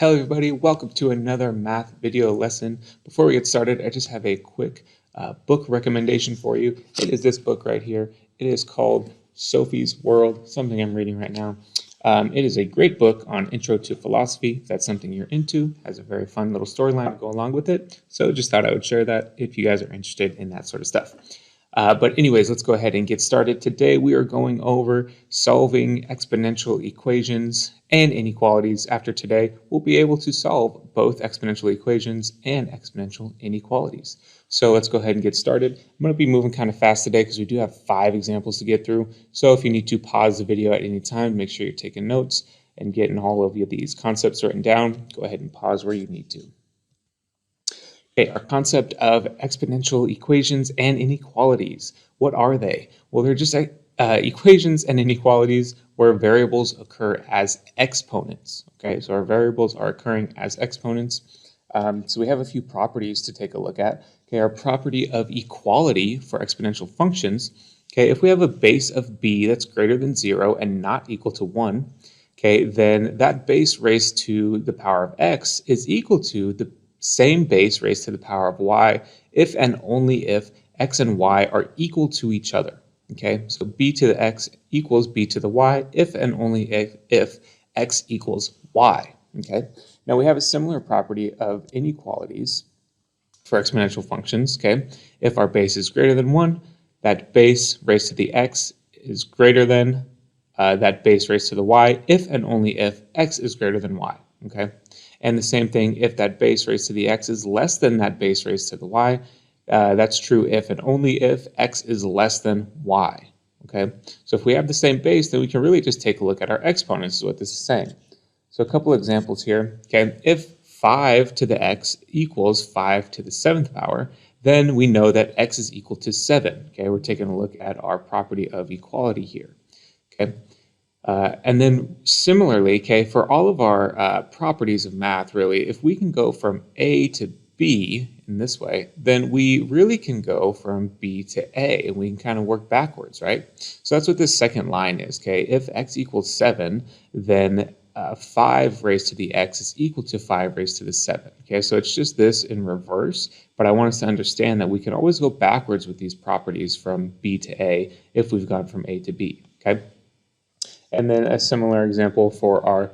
Hello everybody, welcome to another math video lesson. Before we get started, I just have a quick book recommendation for you. It is this book right here. It is called Sophie's World, something I'm reading right now. It is a great book on intro to philosophy. If that's something you're into, has a very fun little storyline to go along with it. So just thought I would share that if you guys are interested in that sort of stuff. But anyways, let's go ahead and get started. Today we are going over solving exponential equations and inequalities. After today, we'll be able to solve both exponential equations and exponential inequalities. So let's go ahead and get started. I'm going to be moving kind of fast today because we do have 5 examples to get through. So if you need to pause the video at any time, make sure you're taking notes and getting all of these concepts written down. Go ahead and pause where you need to. Okay, our concept of exponential equations and inequalities. What are they? Well, they're just equations and inequalities where variables occur as exponents. Okay, so our variables are occurring as exponents. So we have a few properties to take a look at. Okay, our property of equality for exponential functions. Okay, if we have a base of b that's greater than 0 and not equal to 1, okay, then that base raised to the power of x is equal to the same base raised to the power of y if and only if x and y are equal to each other. Okay, so b to the x equals b to the y if and only if x equals y. Okay, now we have a similar property of inequalities for exponential functions. Okay, if our base is greater than 1, that base raised to the x is greater than that base raised to the y if and only if x is greater than y. Okay, and the same thing if that base raised to the x is less than that base raised to the y. That's true if and only if x is less than y. Okay, so if we have the same base, then we can really just take a look at our exponents, is what this is saying. So a couple examples here. Okay, if 5 to the x equals 5 to the 7th power, then we know that x is equal to 7. Okay, we're taking a look at our property of equality here. Okay. And then similarly, okay, for all of our properties of math, really, if we can go from A to B in this way, then we really can go from B to A, and we can kind of work backwards, right? So that's what this second line is, okay? If x equals 7, then 5 raised to the x is equal to 5 raised to the 7, okay? So it's just this in reverse, but I want us to understand that we can always go backwards with these properties from B to A if we've gone from A to B, okay? And then a similar example for our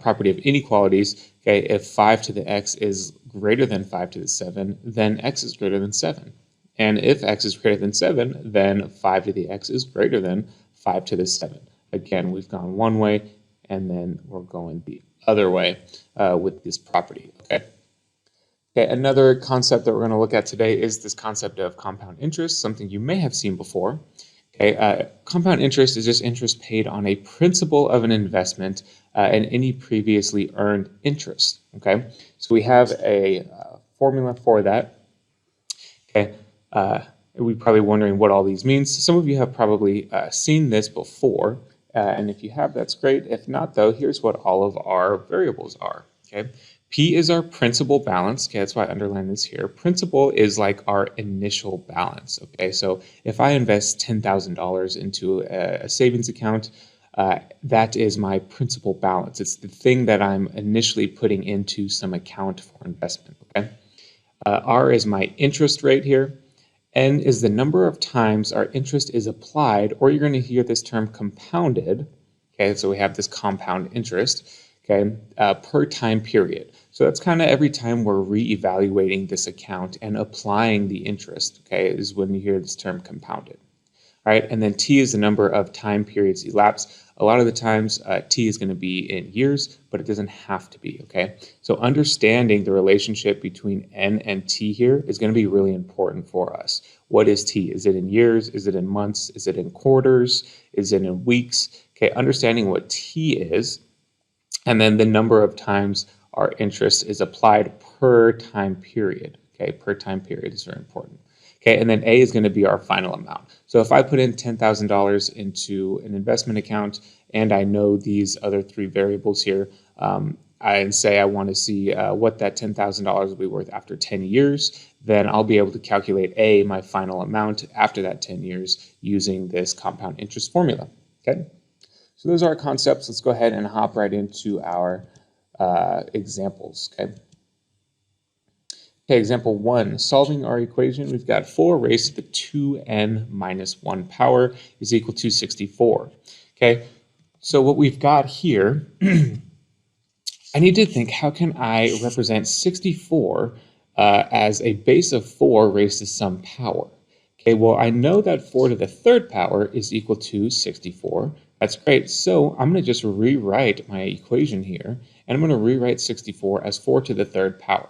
property of inequalities. Okay, if 5 to the x is greater than 5 to the 7, then x is greater than 7. And if x is greater than 7, then 5 to the x is greater than 5 to the 7. Again, we've gone one way, and then we're going the other way with this property. Okay. Okay, another concept that we're going to look at today is this concept of compound interest, something you may have seen before. Okay, compound interest is just interest paid on a principal of an investment and any previously earned interest. Okay, so we have a formula for that. Okay, we're probably wondering what all these means. Some of you have probably seen this before, and if you have, that's great. If not, though, here's what all of our variables are. Okay. P is our principal balance. Okay, that's why I underlined this here. Principal is like our initial balance. Okay, so if I invest $10,000 into a savings account, that is my principal balance. It's the thing that I'm initially putting into some account for investment. Okay, R is my interest rate here. N is the number of times our interest is applied, or you're going to hear this term compounded. Okay, so we have this compound interest. Okay, per time period. So that's kind of every time we're reevaluating this account and applying the interest, okay, is when you hear this term compounded. All right, and then T is the number of time periods elapsed. A lot of the times T is going to be in years, but it doesn't have to be, okay? So understanding the relationship between N and T here is going to be really important for us. What is T? Is it in years? Is it in months? Is it in quarters? Is it in weeks? Okay, understanding what T is, and then the number of times our interest is applied per time period. Okay, per time period is very important. Okay, and then A is going to be our final amount. So if I put in $10,000 into an investment account and I know these other 3 variables here, and say I want to see what that $10,000 will be worth after 10 years, then I'll be able to calculate A, my final amount after that 10 years using this compound interest formula. Okay. So those are our concepts. Let's go ahead and hop right into our examples, okay? Okay, example 1, solving our equation, we've got 4 raised to the 2n minus 1 power is equal to 64. Okay, so what we've got here, I need to think, how can I represent 64 as a base of 4 raised to some power? Okay, well, I know that 4 to the third power is equal to 64. That's great. So I'm going to just rewrite my equation here, and I'm going to rewrite 64 as 4 to the third power.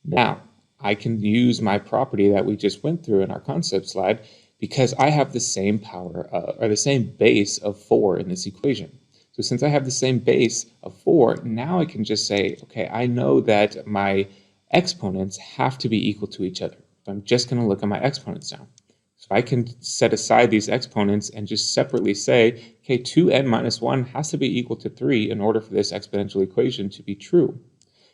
Now, I can use my property that we just went through in our concept slide because I have the same power, or the same base of 4 in this equation. So since I have the same base of 4, now I can just say, okay, I know that my exponents have to be equal to each other. So I'm just going to look at my exponents now. So I can set aside these exponents and just separately say, okay, 2n minus 1 has to be equal to 3 in order for this exponential equation to be true.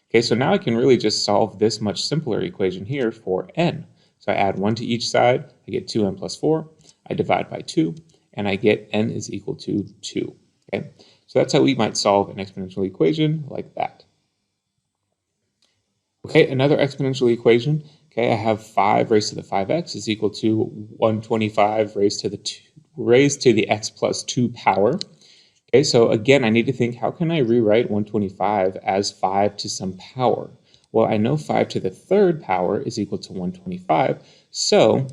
Okay, so now I can really just solve this much simpler equation here for n. So I add 1 to each side, I get 2n plus 4, I divide by 2, and I get n is equal to 2. Okay, so that's how we might solve an exponential equation like that. Okay, another exponential equation. Okay, I have 5 raised to the 5x is equal to 125 raised to the x plus 2 power. Okay, so again, I need to think, how can I rewrite 125 as 5 to some power? Well, I know 5 to the third power is equal to 125, so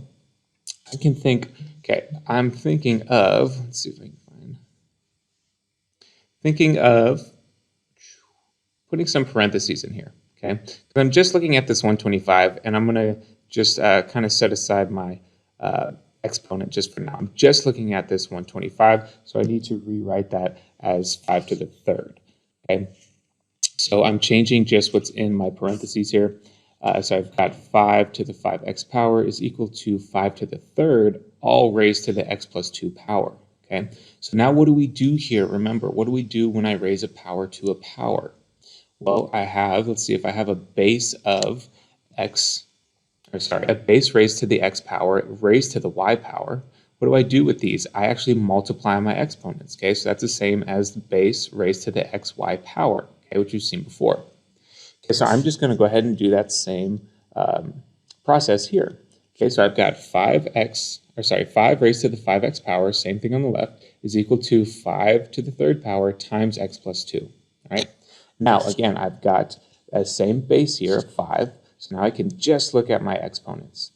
I can think, okay, I'm thinking of, let's see if I can find, thinking of putting some parentheses in here, okay? So I'm just looking at this 125, and I'm going to just kind of set aside my exponent just for now. I'm just looking at this 125, so I need to rewrite that as 5 to the third, okay? So I'm changing just what's in my parentheses here. So I've got 5 to the 5x power is equal to 5 to the third, all raised to the x plus 2 power, okay? So now what do we do here? Remember, what do we do when I raise a power to a power? Well, let's see, if I have a base of x, a base raised to the x power raised to the y power, what do I do with these? I actually multiply my exponents, okay? So that's the same as the base raised to the xy power, okay, which you've seen before. Okay, so I'm just going to go ahead and do that same process here. Okay, so I've got 5 raised to the 5x power, same thing on the left, is equal to 5 to the third power times x plus 2, all right? Now, again, I've got a same base here of 5, so now I can just look at my exponents.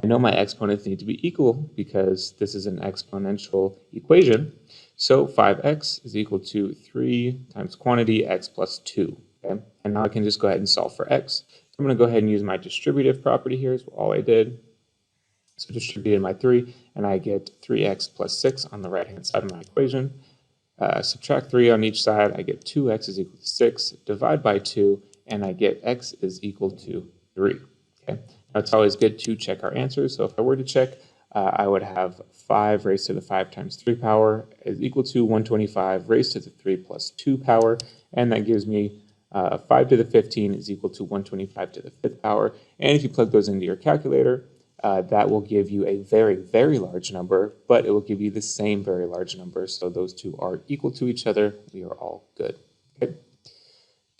I know my exponents need to be equal because this is an exponential equation. So 5x is equal to 3 times quantity x plus 2. Okay? And now I can just go ahead and solve for x. So I'm going to go ahead and use my distributive property here is all I did. So distributed my 3, and I get 3x plus 6 on the right-hand side of my equation. Subtract 3 on each side, I get 2x is equal to 6. Divide by 2, and I get x is equal to 3. Okay? Now, it's always good to check our answers. So if I were to check, I would have 5 raised to the 5 times 3 power is equal to 125 raised to the 3 plus 2 power, and that gives me 5 to the 15 is equal to 125 to the 5th power. And if you plug those into your calculator, that will give you a very, very large number, but it will give you the same very large number. So those two are equal to each other. We are all good. Okay,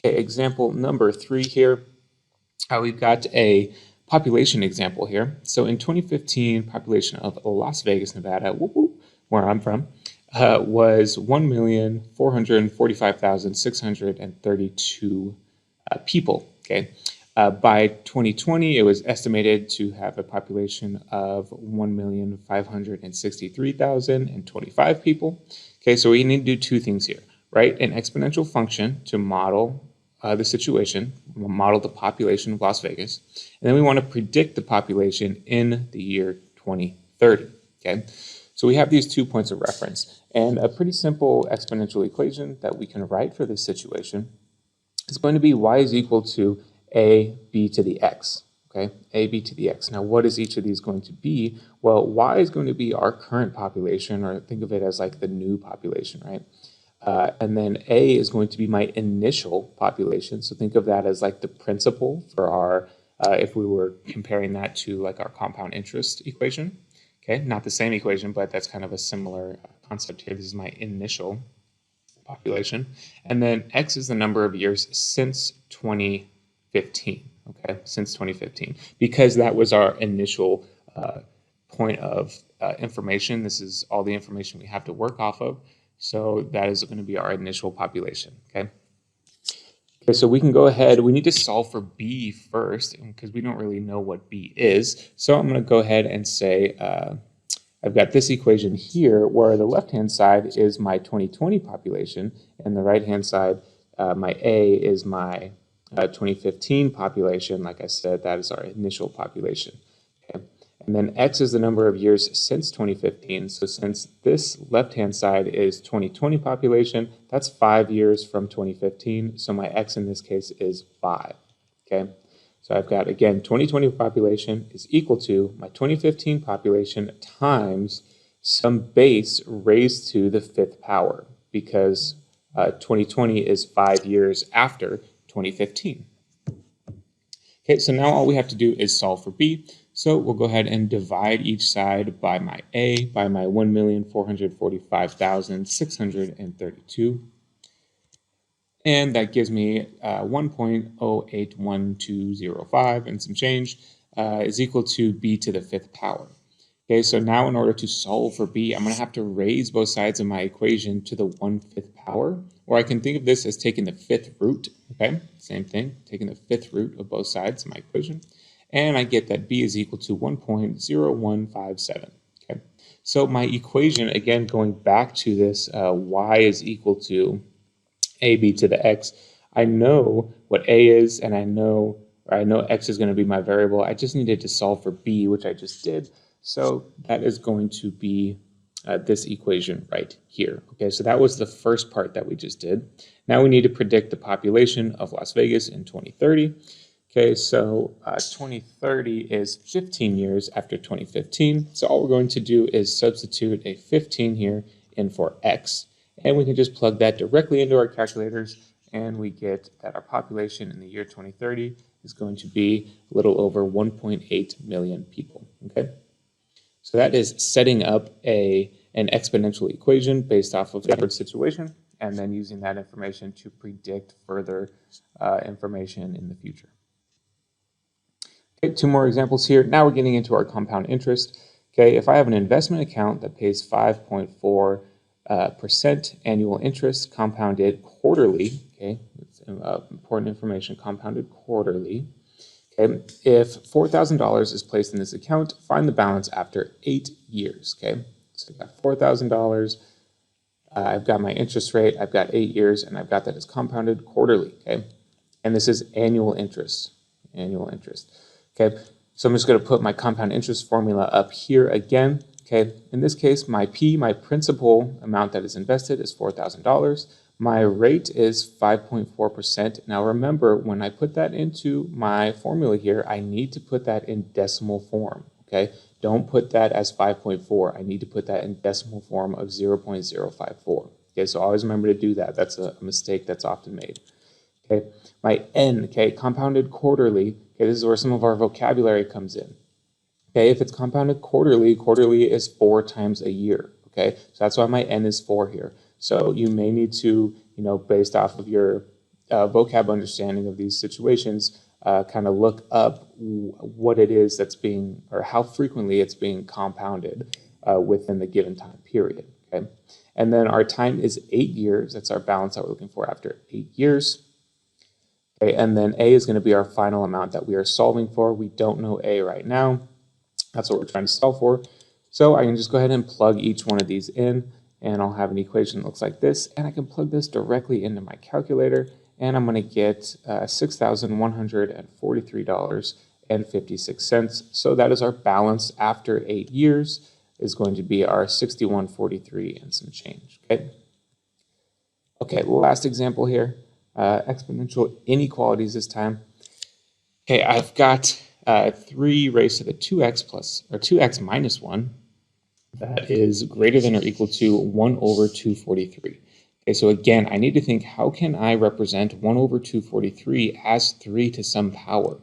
example number 3 here. We've got a population example here. So in 2015, population of Las Vegas, Nevada, where I'm from, was 1,445,632 people. Okay. By 2020, it was estimated to have a population of 1,563,025 people. Okay, so we need to do two things here. Write an exponential function to model the situation, model the population of Las Vegas, and then we want to predict the population in the year 2030. Okay, so we have these 2 points of reference, and a pretty simple exponential equation that we can write for this situation is going to be y is equal to ab to the x. Okay, ab to the x. Now, what is each of these going to be? Well, y is going to be our current population, or think of it as like the new population, right? And then A is going to be my initial population. So think of that as like the principal for our, if we were comparing that to like our compound interest equation. Okay, not the same equation, but that's kind of a similar concept here. This is my initial. population. And then x is the number of years since 2015, okay, since 2015, because that was our initial point of information. This is all the information we have to work off of. So that is going to be our initial population, okay? Okay, so we can go ahead. We need to solve for b first because we don't really know what b is. So I'm going to go ahead and say I've got this equation here where the left-hand side is my 2020 population and the right-hand side, my A is my 2015 population. Like I said, that is our initial population. Okay. And then X is the number of years since 2015. So since this left-hand side is 2020 population, that's 5 years from 2015. So my X in this case is 5. Okay. So I've got, again, 2020 population is equal to my 2015 population times some base raised to the 5th power, because 2020 is 5 years after 2015. Okay, so now all we have to do is solve for b. So we'll go ahead and divide each side by my a, by my 1,445,632. And that gives me 1.081205 and some change is equal to b to the 5th power. Okay, so now in order to solve for b, I'm going to have to raise both sides of my equation to the 1/5 power, or I can think of this as taking the 5th root, okay? Same thing, taking the 5th root of both sides of my equation, and I get that b is equal to 1.0157, okay? So my equation, again, going back to this y is equal to ab to the x, I know what a is, and I know x is going to be my variable. I just needed to solve for b, which I just did. So that is going to be this equation right here. Okay, so that was the first part that we just did. Now we need to predict the population of Las Vegas in 2030. Okay, so 2030 is 15 years after 2015. So all we're going to do is substitute a 15 here in for x. And we can just plug that directly into our calculators, and we get that our population in the year 2030 is going to be a little over 1.8 million people. Okay, so that is setting up an exponential equation based off of the average situation, and then using that information to predict further information in the future. Okay, 2 more examples here. Now we're getting into our compound interest. Okay, if I have an investment account that pays 5.4% annual interest compounded quarterly, okay, it's important information, compounded quarterly. Okay, if $4,000 is placed in this account, find the balance after 8 years. Okay, so I've got $4,000, I've got my interest rate, I've got 8 years, and I've got that as compounded quarterly. Okay, and this is annual interest. Annual interest. Okay, so I'm just going to put my compound interest formula up here again. Okay, in this case, my P, my principal amount that is invested, is $4,000. My rate is 5.4%. Now remember, when I put that into my formula here, I need to put that in decimal form. Okay, don't put that as 5.4. I need to put that in decimal form of 0.054. Okay, so always remember to do that. That's a mistake that's often made. Okay, my N, okay, compounded quarterly. Okay, this is where some of our vocabulary comes in. Okay, if it's compounded quarterly, quarterly is 4 times a year. Okay, so that's why my N is 4 here. So you may need to, based off of your vocab understanding of these situations, kind of look up what it is that's being, or how frequently it's being compounded within the given time period. Okay, and then our time is 8 years. That's our balance that we're looking for after 8 years. Okay, and then A is going to be our final amount that we are solving for. We don't know A right now. That's what we're trying to solve for. So I can just go ahead and plug each one of these in, and I'll have an equation that looks like this, and I can plug this directly into my calculator, and I'm going to get $6,143.56. So that is our balance after 8 years, is going to be our $61.43 and some change. Okay, last example here, exponential inequalities this time. Okay, I've got 3 raised to the 2x plus, or 2x minus 1, that is greater than or equal to 1 over 243. Okay, so again, I need to think, how can I represent 1 over 243 as 3 to some power?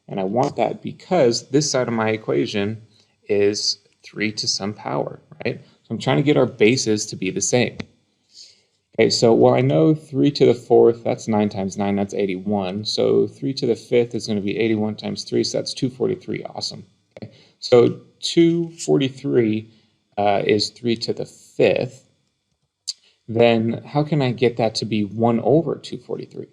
And I want that because this side of my equation is 3 to some power, right? So I'm trying to get our bases to be the same. Okay, so well, I know 3 to the 4th, that's 9 times 9, that's 81. So 3 to the 5th is going to be 81 times 3, so that's 243. Awesome. Okay, so 243 is 3 to the 5th. Then how can I get that to be 1 over 243?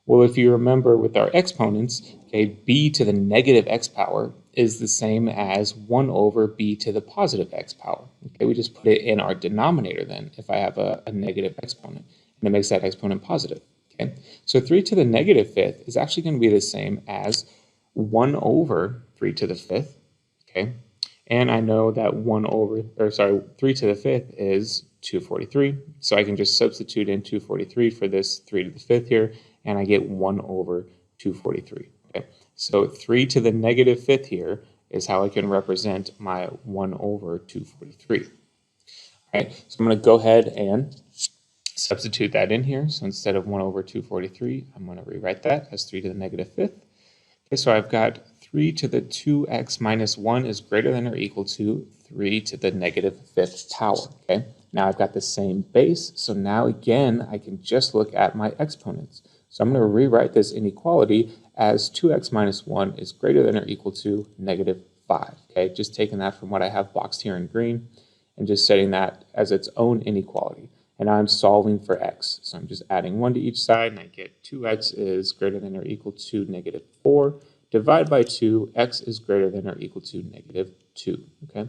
Well, if you remember with our exponents, okay, b to the negative x power is the same as 1 over b to the positive x power. Okay, we just put it in our denominator then if I have a negative exponent, and it makes that exponent positive. Okay, so 3 to the negative 5th is actually going to be the same as 1 over 3 to the 5th. Okay, and I know that 3 to the 5th is 243. So I can just substitute in 243 for this 3 to the 5th here, and I get 1 over 243. Okay, so 3 to the negative 5th here is how I can represent my 1 over 243. All right, so I'm going to go ahead and substitute that in here. So instead of 1 over 243, I'm going to rewrite that as 3 to the negative 5th. Okay, so I've got 3 to the 2x minus 1 is greater than or equal to 3 to the negative 5th power. Okay, now I've got the same base, so now again I can just look at my exponents. So I'm going to rewrite this inequality as 2x minus 1 is greater than or equal to negative 5. Okay, just taking that from what I have boxed here in green and just setting that as its own inequality. And I'm solving for x. So I'm just adding 1 to each side, and I get 2x is greater than or equal to negative 4. Divide by 2, x is greater than or equal to negative 2. Okay?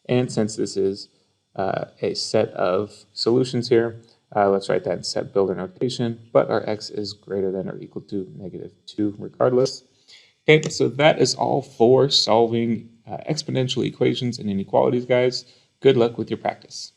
And since this is a set of solutions here, let's write that in set builder notation, but our x is greater than or equal to negative 2 regardless. Okay, so that is all for solving exponential equations and inequalities, guys. Good luck with your practice.